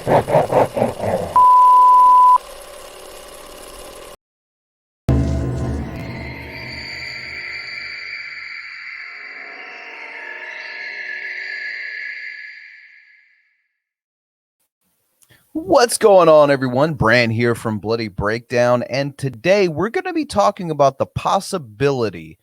What's going on, everyone? Bran here from Bloody Breakdown, and today we're going to be talking about the possibility,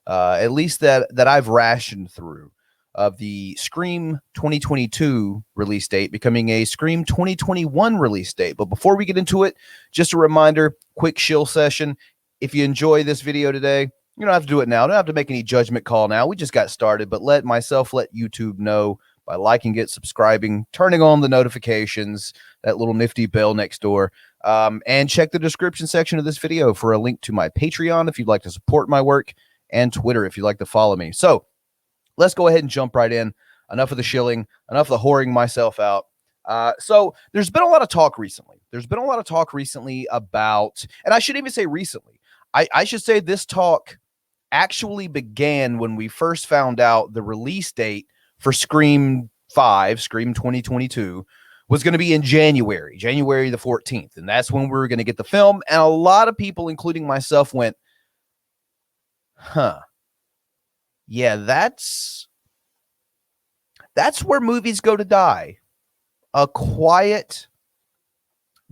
at least that I've rationed through, of the Scream 2022 release date becoming a Scream 2021 release date. But before we get into it, just a reminder, quick shill session. If you enjoy this video today, you don't have to do it now. Don't have to make any judgment call now. We just got started, but let YouTube know by liking it, subscribing, turning on the notifications, that little nifty bell next door, and check the description section of this video for a link to my Patreon if you'd like to support my work, and Twitter if you'd like to follow me. So let's go ahead and jump right in. Enough of the shilling, enough of the whoring myself out. So there's been a lot of talk recently. About, and I shouldn't even say recently. I should say this talk actually began when we first found out the release date for Scream 5, Scream 2022, was going to be in January the 14th. And that's when we were going to get the film. And a lot of people, including myself, went, yeah, that's where movies go to die. A quiet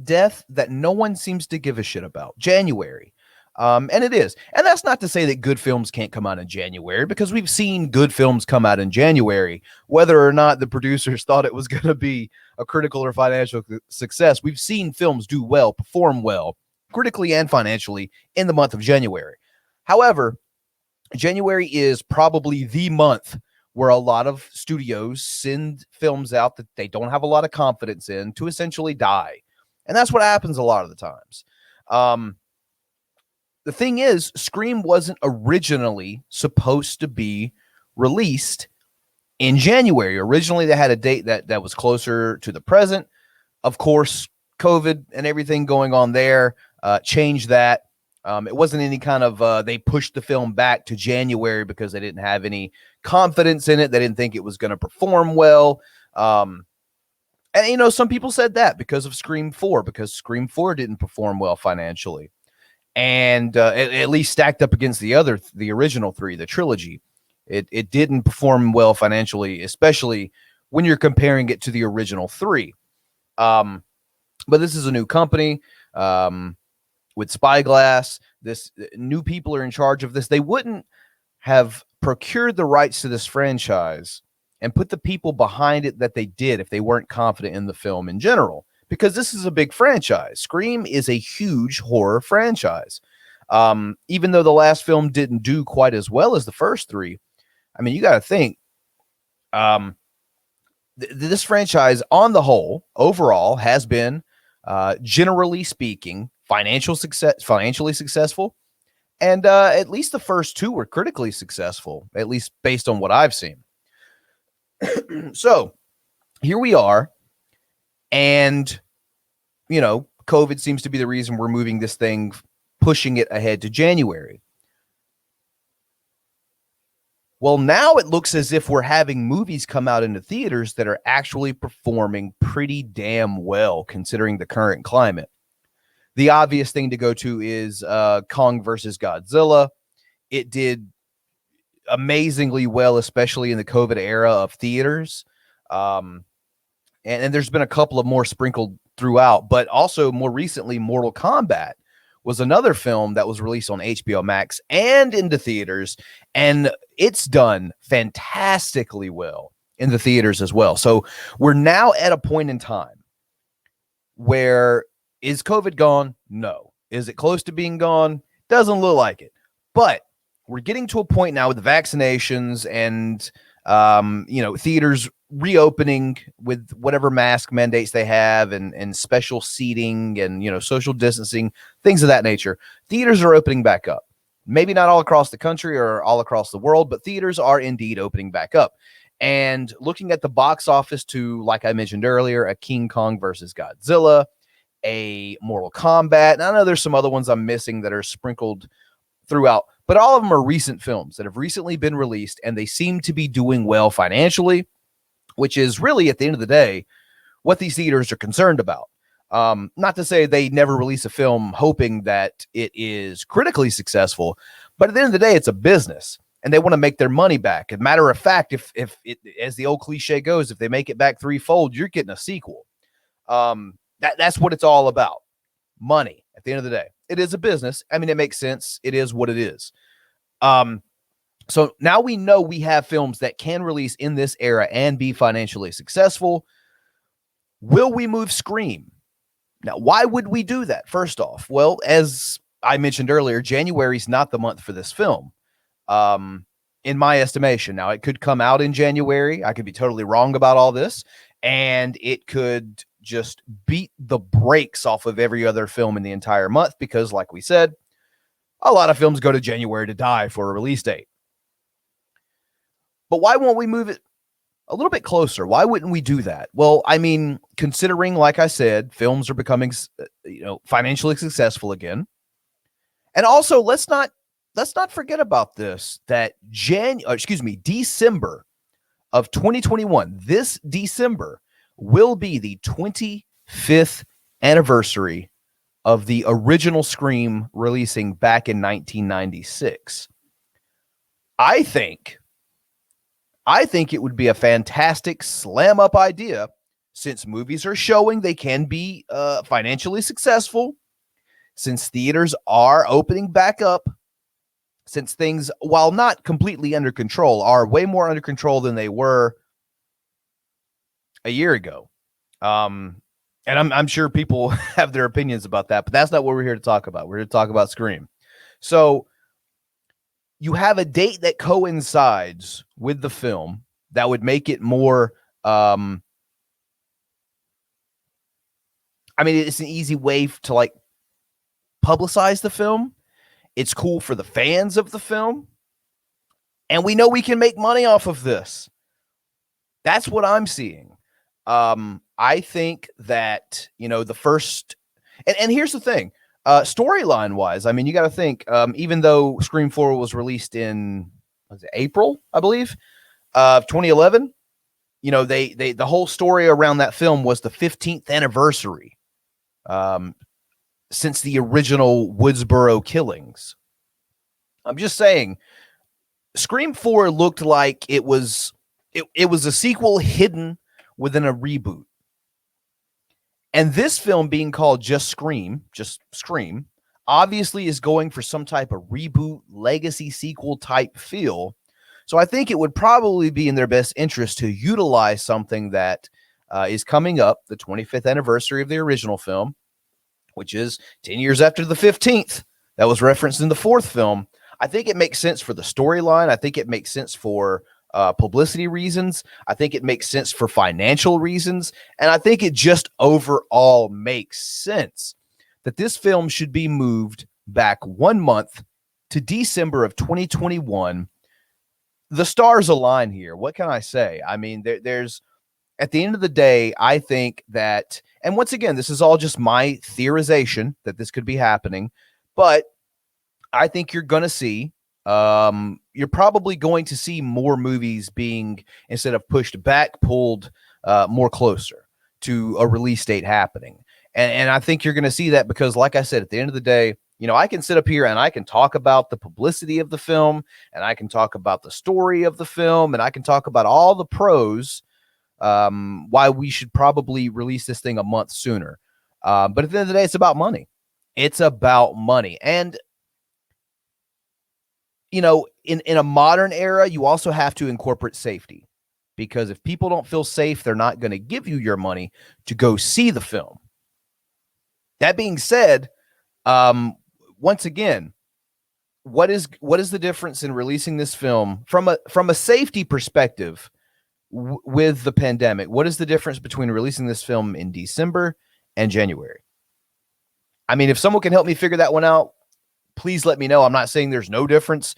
death that no one seems to give a shit about. January. And it is. And that's not to say that good films can't come out in January, because we've seen good films come out in January, whether or not the producers thought it was going to be a critical or financial success. We've seen films do well, perform well, critically and financially, in the month of January. However, January is probably the month where a lot of studios send films out that they don't have a lot of confidence in to essentially die. And that's what happens a lot of the times. The thing is, Scream wasn't originally supposed to be released in January. Originally, they had a date that was closer to the present. Of course, COVID and everything going on there changed that. It wasn't any kind of, they pushed the film back to January because they didn't have any confidence in it. They didn't think it was going to perform well. And, you know, some people said that because of Scream 4, because Scream 4 didn't perform well financially. And at least stacked up against the original three, the trilogy, it didn't perform well financially, especially when you're comparing it to the original three. But this is a new company with Spyglass. This new people are in charge of this. They wouldn't have procured the rights to this franchise and put the people behind it that they did if they weren't confident in the film in general. Because this is a big franchise. Scream is a huge horror franchise. Even though the last film didn't do quite as well as the first three, I mean, you got to think, this franchise on the whole, overall, has been, generally speaking, financially successful. And at least the first two were critically successful, at least based on what I've seen. So here we are. And, you know, COVID seems to be the reason we're moving this thing, pushing it ahead to January. Well, now it looks as if we're having movies come out into theaters that are actually performing pretty damn well, considering the current climate. The obvious thing to go to is Kong versus Godzilla. It did amazingly well, especially in the COVID era of theaters. And there's been a couple of more sprinkled throughout, but also more recently, Mortal Kombat was another film that was released on HBO Max and into theaters, and it's done fantastically well in the theaters as well. So we're now at a point in time where, is COVID gone? No. Is it close to being gone? Doesn't look like it. But we're getting to a point now with the vaccinations and theaters reopening with whatever mask mandates they have and special seating and, social distancing, things of that nature. Theaters are opening back up. Maybe not all across the country or all across the world, but theaters are indeed opening back up. And looking at the box office to, like I mentioned earlier, a King Kong versus Godzilla, a Mortal Kombat, and I know there's some other ones I'm missing that are sprinkled throughout, but all of them are recent films that have recently been released, and they seem to be doing well financially, which is really, at the end of the day, what these theaters are concerned about. Not to say they never release a film hoping that it is critically successful, but at the end of the day, it's a business and they want to make their money back. As a matter of fact, if it, as the old cliche goes, if they make it back threefold, you're getting a sequel. That's what it's all about. Money at the end of the day. It is a business. I mean, it makes sense. It is what it is. So now we know we have films that can release in this era and be financially successful. Will we move Scream? Now, why would we do that? First off, well, as I mentioned earlier, January is not the month for this film, in my estimation. Now, it could come out in January. I could be totally wrong about all this, and it could just beat the brakes off of every other film in the entire month because, like we said, a lot of films go to January to die for a release date. But why won't we move it a little bit closer? Why wouldn't we do that? Well, I mean, considering, like I said, films are becoming, financially successful again. And also, let's not forget about this, that December of 2021, this December will be the 25th anniversary of the original Scream releasing back in 1996. I think it would be a fantastic slam up idea, since movies are showing they can be financially successful, since theaters are opening back up, since things, while not completely under control, are way more under control than they were a year ago. And I'm sure people have their opinions about that, but that's not what we're here to talk about. We're here to talk about Scream. So you have a date that coincides with the film that would make it more, I mean, it's an easy way to like publicize the film. It's cool for the fans of the film. And we know we can make money off of this. That's what I'm seeing. I think that, the first, and here's the thing, storyline wise, I mean, you got to think, even though Scream 4 was released in April, I believe, of 2011, the whole story around that film was the 15th anniversary, since the original Woodsboro killings. I'm just saying, Scream 4 looked like it was a sequel hidden within a reboot. And this film being called just Scream, obviously is going for some type of reboot, legacy sequel type feel. So I think it would probably be in their best interest to utilize something that is coming up, the 25th anniversary of the original film, which is 10 years after the 15th that was referenced in the fourth film. I think it makes sense for the storyline. I think it makes sense for publicity reasons. I think it makes sense for financial reasons. And I think it just overall makes sense that this film should be moved back 1 month to December of 2021. The stars align here. What can I say? I mean, there's, at the end of the day, I think that, and once again, this is all just my theorization that this could be happening, but I think you're going to see, you're probably going to see more movies being, instead of pushed back, pulled more closer to a release date happening. And I think you're going to see that because, like I said, at the end of the day, I can sit up here and I can talk about the publicity of the film, and I can talk about the story of the film, and I can talk about all the pros, why we should probably release this thing a month sooner. But at the end of the day, it's about money. It's about money. And in a modern era, you also have to incorporate safety, because if people don't feel safe, they're not going to give you your money to go see the film. That being said, once again, what is the difference in releasing this film from a safety perspective with the pandemic? What is the difference between releasing this film in December and January? I mean, if someone can help me figure that one out, please let me know. I'm not saying there's no difference,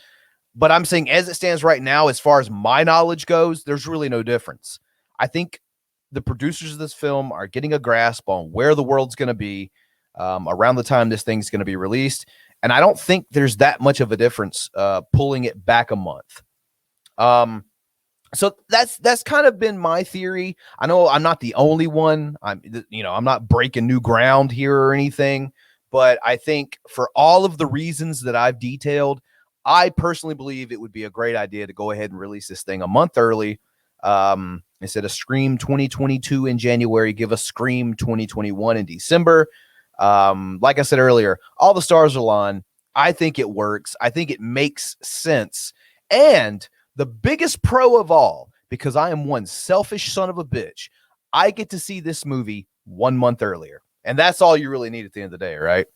but I'm saying as it stands right now, as far as my knowledge goes, there's really no difference. I think the producers of this film are getting a grasp on where the world's going to be around the time this thing's going to be released. And I don't think there's that much of a difference pulling it back a month. So that's kind of been my theory. I know I'm not the only one. I'm not breaking new ground here or anything, but I think for all of the reasons that I've detailed, I personally believe it would be a great idea to go ahead and release this thing a month early. Instead of Scream 2022 in January, give us Scream 2021 in December. Like I said earlier, all the stars are aligned. I think it works. I think it makes sense. And the biggest pro of all, because I am one selfish son of a bitch, I get to see this movie 1 month earlier. And that's all you really need at the end of the day, right?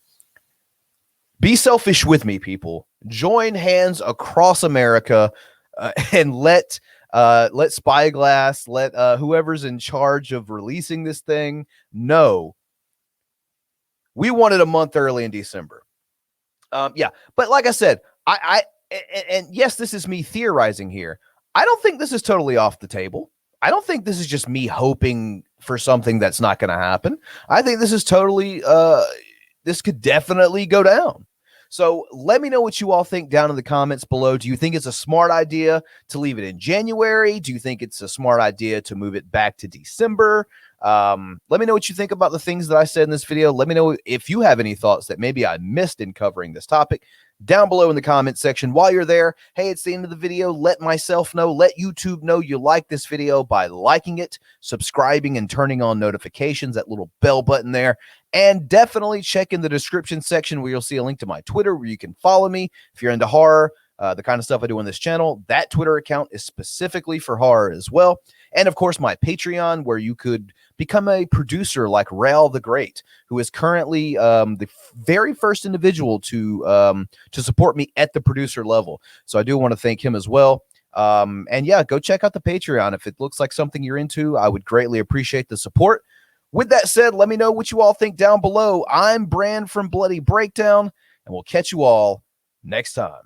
Be selfish with me, people. Join hands across America and let Spyglass, let whoever's in charge of releasing this thing know we want it a month early in December. Yeah, but like I said, and yes, this is me theorizing here. I don't think this is totally off the table. I don't think this is just me hoping for something that's not going to happen. I think this is totally, this could definitely go down. So let me know what you all think down in the comments below. Do you think it's a smart idea to leave it in January? Do you think it's a smart idea to move it back to December? Let me know what you think about the things that I said in this video. Let me know if you have any thoughts that maybe I missed in covering this topic down below in the comment section. While you're there, hey, it's the end of the video. Let myself know, let YouTube know you like this video by liking it, subscribing, and turning on notifications, that little bell button there. And definitely check in the description section where you'll see a link to my Twitter where you can follow me if you're into horror. The kind of stuff I do on this channel. That Twitter account is specifically for horror as well. And of course, my Patreon, where you could become a producer like Rail the Great, who is currently the very first individual to support me at the producer level. So I do want to thank him as well. And yeah, go check out the Patreon. If it looks like something you're into, I would greatly appreciate the support. With that said, let me know what you all think down below. I'm Bran from Bloody Breakdown, and we'll catch you all next time.